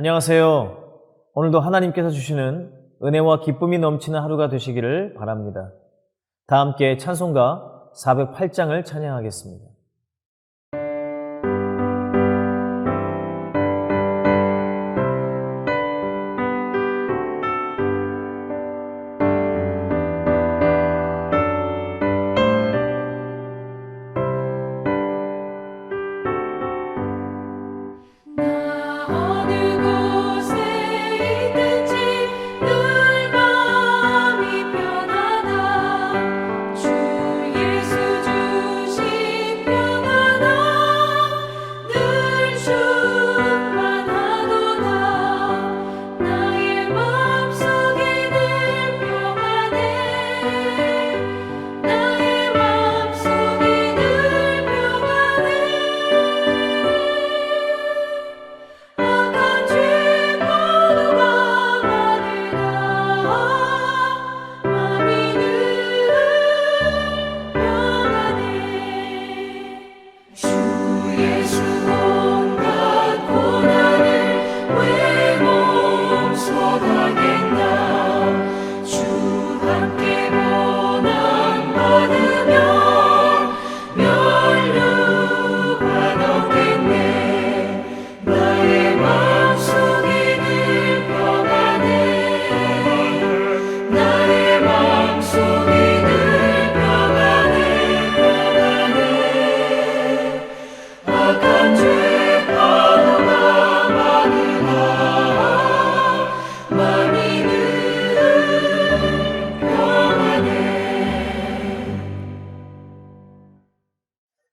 안녕하세요. 오늘도 하나님께서 주시는 은혜와 기쁨이 넘치는 하루가 되시기를 바랍니다. 다 함께 찬송가 408장을 찬양하겠습니다.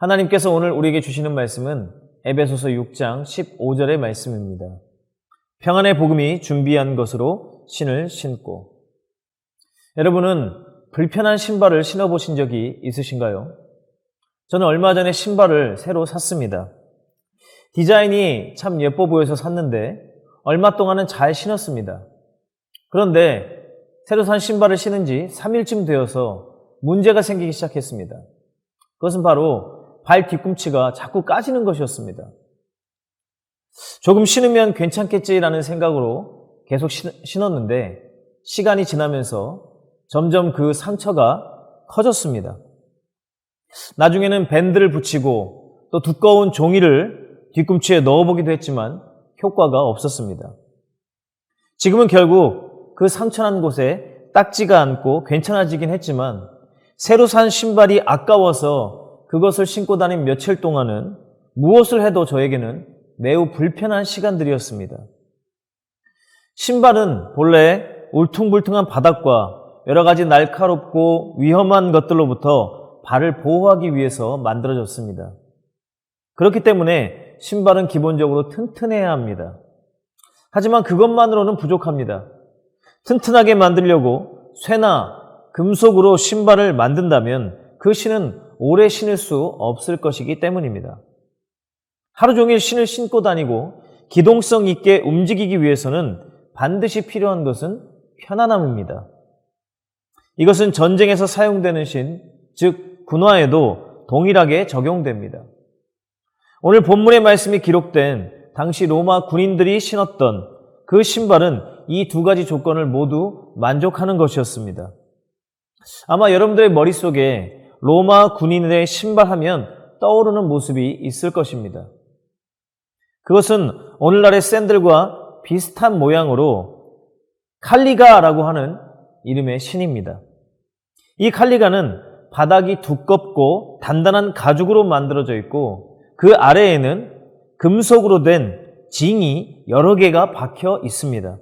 하나님께서 오늘 우리에게 주시는 말씀은 에베소서 6장 15절의 말씀입니다. 평안의 복음이 준비한 것으로 신을 신고. 여러분은 불편한 신발을 신어보신 적이 있으신가요? 저는 얼마 전에 신발을 새로 샀습니다. 디자인이 참 예뻐 보여서 샀는데 얼마 동안은 잘 신었습니다. 그런데 새로 산 신발을 신은 지 3일쯤 되어서 문제가 생기기 시작했습니다. 그것은 바로 발 뒤꿈치가 자꾸 까지는 것이었습니다. 조금 신으면 괜찮겠지라는 생각으로 계속 신었는데 시간이 지나면서 점점 그 상처가 커졌습니다. 나중에는 밴드를 붙이고 또 두꺼운 종이를 뒤꿈치에 넣어보기도 했지만 효과가 없었습니다. 지금은 결국 그 상처난 곳에 딱지가 않고 괜찮아지긴 했지만 새로 산 신발이 아까워서 그것을 신고 다닌 며칠 동안은 무엇을 해도 저에게는 매우 불편한 시간들이었습니다. 신발은 본래 울퉁불퉁한 바닥과 여러 가지 날카롭고 위험한 것들로부터 발을 보호하기 위해서 만들어졌습니다. 그렇기 때문에 신발은 기본적으로 튼튼해야 합니다. 하지만 그것만으로는 부족합니다. 튼튼하게 만들려고 쇠나 금속으로 신발을 만든다면 그 신은 오래 신을 수 없을 것이기 때문입니다. 하루 종일 신을 신고 다니고 기동성 있게 움직이기 위해서는 반드시 필요한 것은 편안함입니다. 이것은 전쟁에서 사용되는 신, 즉 군화에도 동일하게 적용됩니다. 오늘 본문의 말씀이 기록된 당시 로마 군인들이 신었던 그 신발은 이 두 가지 조건을 모두 만족하는 것이었습니다. 아마 여러분들의 머릿속에 로마 군인의 신발하면 떠오르는 모습이 있을 것입니다. 그것은 오늘날의 샌들과 비슷한 모양으로 칼리가라고 하는 이름의 신입니다. 이 칼리가는 바닥이 두껍고 단단한 가죽으로 만들어져 있고 그 아래에는 금속으로 된 징이 여러 개가 박혀 있습니다.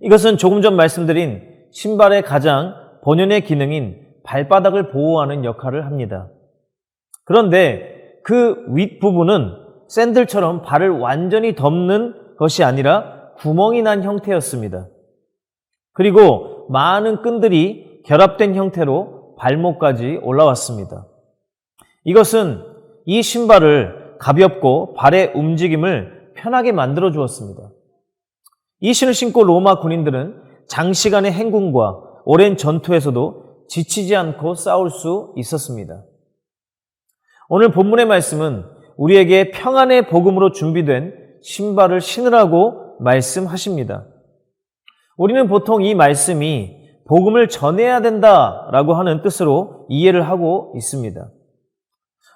이것은 조금 전 말씀드린 신발의 가장 본연의 기능인 발바닥을 보호하는 역할을 합니다. 그런데 그 윗부분은 샌들처럼 발을 완전히 덮는 것이 아니라 구멍이 난 형태였습니다. 그리고 많은 끈들이 결합된 형태로 발목까지 올라왔습니다. 이것은 이 신발을 가볍고 발의 움직임을 편하게 만들어 주었습니다. 이 신을 신고 로마 군인들은 장시간의 행군과 오랜 전투에서도 지치지 않고 싸울 수 있었습니다. 오늘 본문의 말씀은 우리에게 평안의 복음으로 준비된 신발을 신으라고 말씀하십니다. 우리는 보통 이 말씀이 복음을 전해야 된다라고 하는 뜻으로 이해를 하고 있습니다.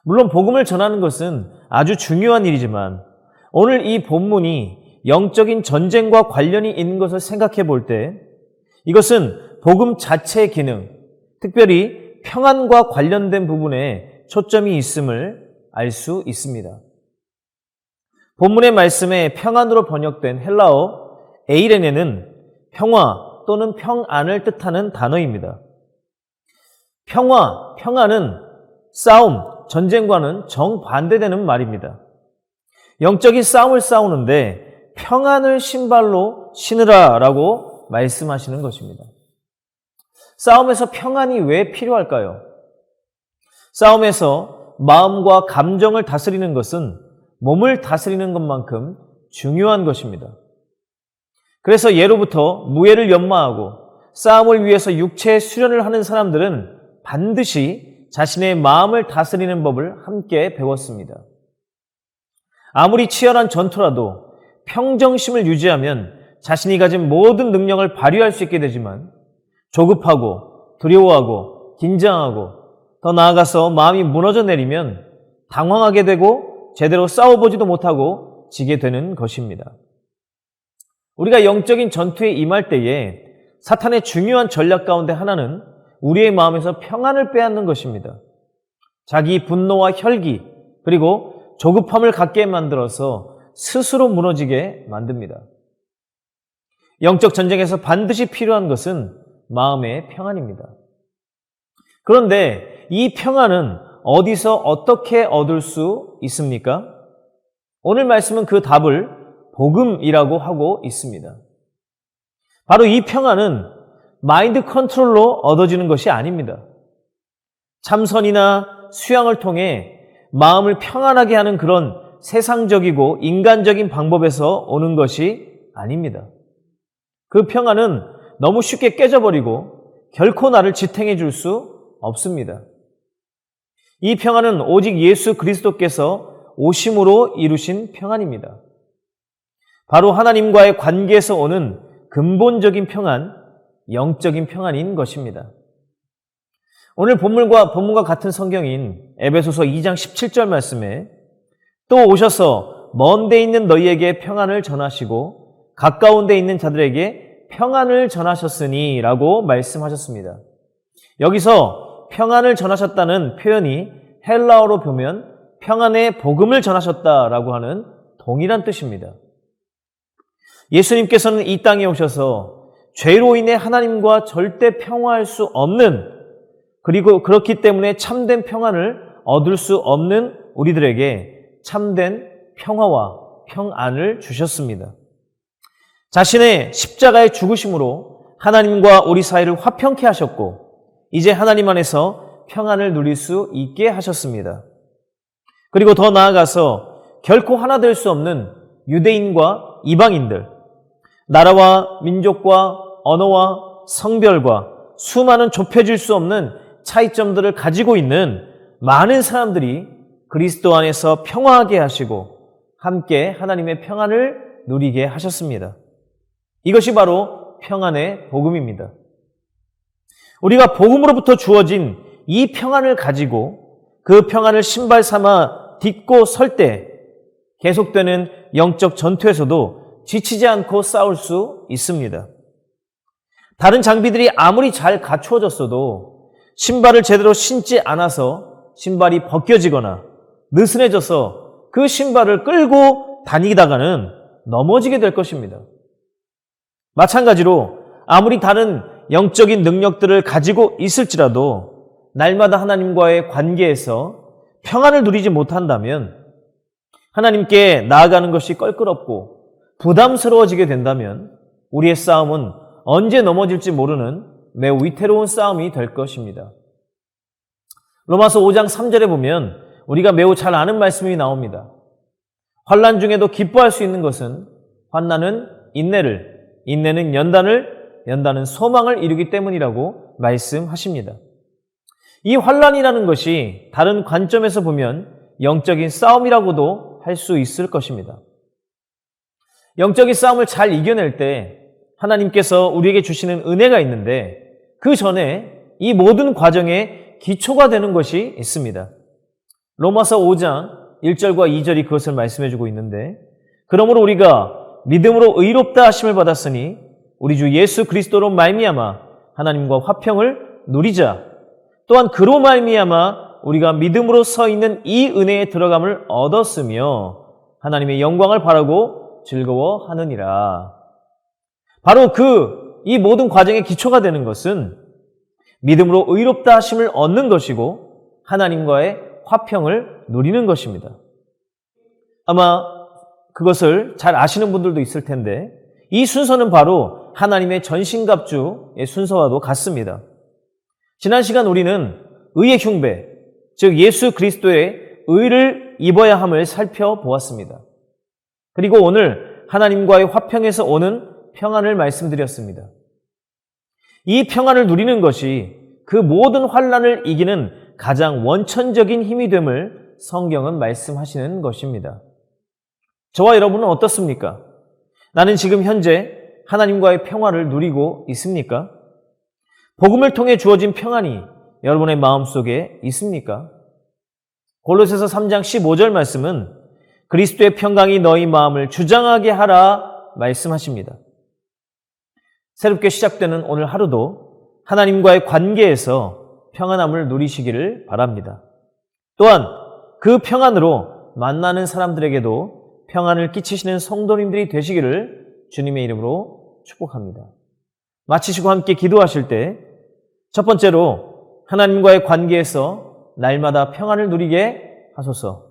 물론 복음을 전하는 것은 아주 중요한 일이지만 오늘 이 본문이 영적인 전쟁과 관련이 있는 것을 생각해 볼 때 이것은 복음 자체의 기능, 특별히 평안과 관련된 부분에 초점이 있음을 알 수 있습니다. 본문의 말씀에 평안으로 번역된 헬라어 에이레네는 평화 또는 평안을 뜻하는 단어입니다. 평화는 싸움, 전쟁과는 정반대되는 말입니다. 영적인 싸움을 싸우는데 평안을 신발로 신으라라고 말씀하시는 것입니다. 싸움에서 평안이 왜 필요할까요? 싸움에서 마음과 감정을 다스리는 것은 몸을 다스리는 것만큼 중요한 것입니다. 그래서 예로부터 무예를 연마하고 싸움을 위해서 육체의 수련을 하는 사람들은 반드시 자신의 마음을 다스리는 법을 함께 배웠습니다. 아무리 치열한 전투라도 평정심을 유지하면 자신이 가진 모든 능력을 발휘할 수 있게 되지만 조급하고 두려워하고 긴장하고 더 나아가서 마음이 무너져 내리면 당황하게 되고 제대로 싸워보지도 못하고 지게 되는 것입니다. 우리가 영적인 전투에 임할 때에 사탄의 중요한 전략 가운데 하나는 우리의 마음에서 평안을 빼앗는 것입니다. 자기 분노와 혈기 그리고 조급함을 갖게 만들어서 스스로 무너지게 만듭니다. 영적 전쟁에서 반드시 필요한 것은 마음의 평안입니다. 그런데 이 평안은 어디서 어떻게 얻을 수 있습니까? 오늘 말씀은 그 답을 복음이라고 하고 있습니다. 바로 이 평안은 마인드 컨트롤로 얻어지는 것이 아닙니다. 참선이나 수양을 통해 마음을 평안하게 하는 그런 세상적이고 인간적인 방법에서 오는 것이 아닙니다. 그 평안은 너무 쉽게 깨져버리고 결코 나를 지탱해 줄 수 없습니다. 이 평안은 오직 예수 그리스도께서 오심으로 이루신 평안입니다. 바로 하나님과의 관계에서 오는 근본적인 평안, 영적인 평안인 것입니다. 오늘 본문과 같은 성경인 에베소서 2장 17절 말씀에 또 오셔서 먼 데 있는 너희에게 평안을 전하시고 가까운 데 있는 자들에게 평안을 전하셨으니 라고 말씀하셨습니다. 여기서 평안을 전하셨다는 표현이 헬라어로 보면 평안의 복음을 전하셨다라고 하는 동일한 뜻입니다. 예수님께서는 이 땅에 오셔서 죄로 인해 하나님과 절대 평화할 수 없는 그리고 그렇기 때문에 참된 평안을 얻을 수 없는 우리들에게 참된 평화와 평안을 주셨습니다. 자신의 십자가의 죽으심으로 하나님과 우리 사이를 화평케 하셨고 이제 하나님 안에서 평안을 누릴 수 있게 하셨습니다. 그리고 더 나아가서 결코 하나 될 수 없는 유대인과 이방인들, 나라와 민족과 언어와 성별과 수많은 좁혀질 수 없는 차이점들을 가지고 있는 많은 사람들이 그리스도 안에서 평화하게 하시고 함께 하나님의 평안을 누리게 하셨습니다. 이것이 바로 평안의 복음입니다. 우리가 복음으로부터 주어진 이 평안을 가지고 그 평안을 신발 삼아 딛고 설 때 계속되는 영적 전투에서도 지치지 않고 싸울 수 있습니다. 다른 장비들이 아무리 잘 갖추어졌어도 신발을 제대로 신지 않아서 신발이 벗겨지거나 느슨해져서 그 신발을 끌고 다니다가는 넘어지게 될 것입니다. 마찬가지로 아무리 다른 영적인 능력들을 가지고 있을지라도 날마다 하나님과의 관계에서 평안을 누리지 못한다면 하나님께 나아가는 것이 껄끄럽고 부담스러워지게 된다면 우리의 싸움은 언제 넘어질지 모르는 매우 위태로운 싸움이 될 것입니다. 로마서 5장 3절에 보면 우리가 매우 잘 아는 말씀이 나옵니다. 환난 중에도 기뻐할 수 있는 것은 환난은 인내를, 인내는 연단을, 연단은 소망을 이루기 때문이라고 말씀하십니다. 이 환난이라는 것이 다른 관점에서 보면 영적인 싸움이라고도 할 수 있을 것입니다. 영적인 싸움을 잘 이겨낼 때 하나님께서 우리에게 주시는 은혜가 있는데 그 전에 이 모든 과정에 기초가 되는 것이 있습니다. 로마서 5장 1절과 2절이 그것을 말씀해 주고 있는데 그러므로 우리가 믿음으로 의롭다 하심을 받았으니 우리 주 예수 그리스도로 말미암아 하나님과 화평을 누리자. 또한 그로 말미암아 우리가 믿음으로 서 있는 이 은혜에 들어감을 얻었으며 하나님의 영광을 바라고 즐거워하느니라. 바로 이 모든 과정의 기초가 되는 것은 믿음으로 의롭다 하심을 얻는 것이고 하나님과의 화평을 누리는 것입니다. 아마 그것을 잘 아시는 분들도 있을 텐데 이 순서는 바로 하나님의 전신갑주의 순서와도 같습니다. 지난 시간 우리는 의의 흉배, 즉 예수 그리스도의 의를 입어야 함을 살펴보았습니다. 그리고 오늘 하나님과의 화평에서 오는 평안을 말씀드렸습니다. 이 평안을 누리는 것이 그 모든 환난을 이기는 가장 원천적인 힘이 됨을 성경은 말씀하시는 것입니다. 저와 여러분은 어떻습니까? 나는 지금 현재 하나님과의 평화를 누리고 있습니까? 복음을 통해 주어진 평안이 여러분의 마음속에 있습니까? 골로새서 3장 15절 말씀은 그리스도의 평강이 너희 마음을 주장하게 하라 말씀하십니다. 새롭게 시작되는 오늘 하루도 하나님과의 관계에서 평안함을 누리시기를 바랍니다. 또한 그 평안으로 만나는 사람들에게도 평안을 끼치시는 성도님들이 되시기를 주님의 이름으로 축복합니다. 마치시고 함께 기도하실 때 첫 번째로 하나님과의 관계에서 날마다 평안을 누리게 하소서.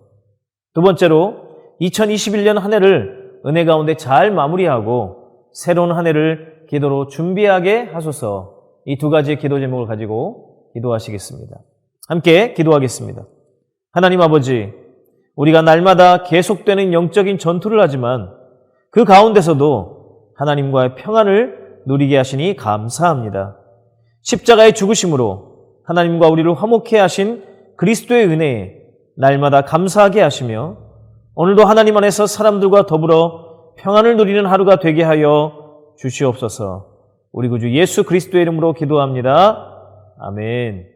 두 번째로 2021년 한 해를 은혜 가운데 잘 마무리하고 새로운 한 해를 기도로 준비하게 하소서. 이 두 가지의 기도 제목을 가지고 기도하시겠습니다. 함께 기도하겠습니다. 하나님 아버지, 우리가 날마다 계속되는 영적인 전투를 하지만 그 가운데서도 하나님과의 평안을 누리게 하시니 감사합니다. 십자가의 죽으심으로 하나님과 우리를 화목케 하신 그리스도의 은혜에 날마다 감사하게 하시며 오늘도 하나님 안에서 사람들과 더불어 평안을 누리는 하루가 되게 하여 주시옵소서. 우리 구주 예수 그리스도의 이름으로 기도합니다. 아멘.